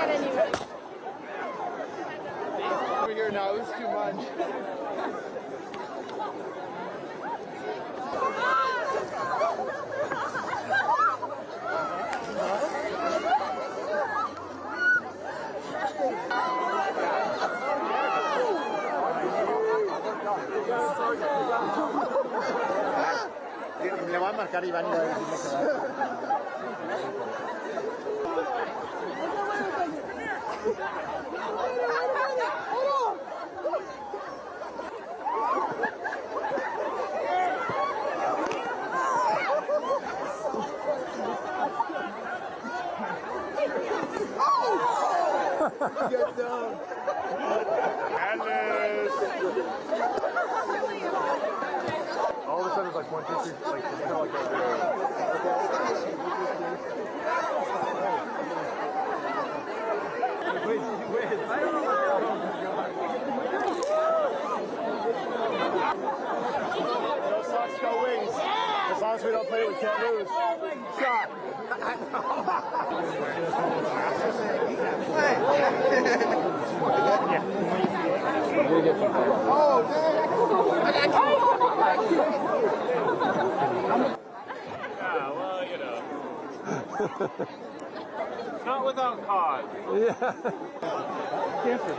that anyway. Over here now, it's too much. Le voy a marcar a Iván y le voy a decirle que va. Get down. Alice. All of a sudden, it's like 1, 2, 3, like it's kind of like Wait, I don't know. No socks, go wings. As long as we don't play, we can't lose. Shot. Oh, yeah, well, you know. Not without cause. Yeah. Get the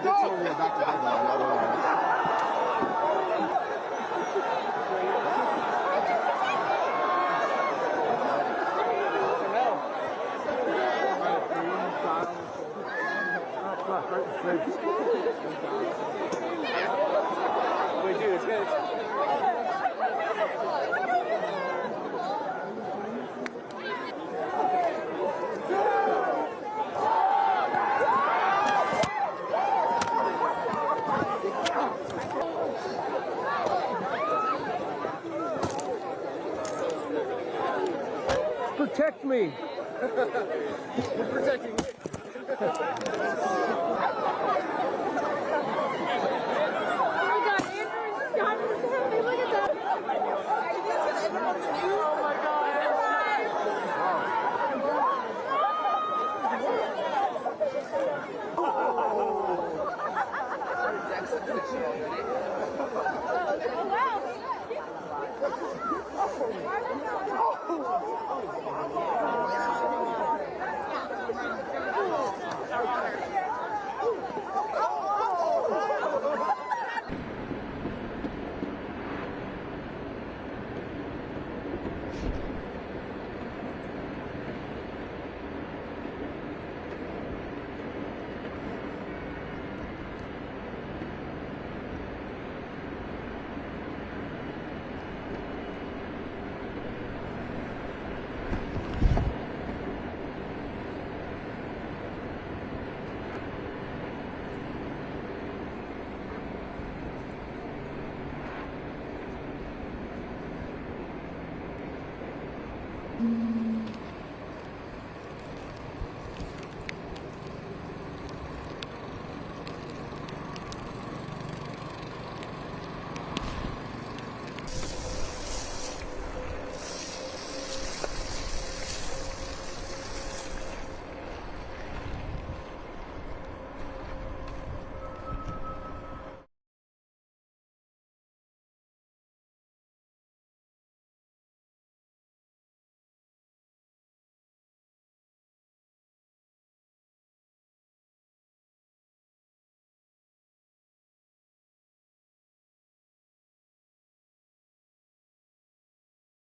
dog! Wait, dude, it's good. Protect me. You're protecting me. Oh my God, Andrew is look at that.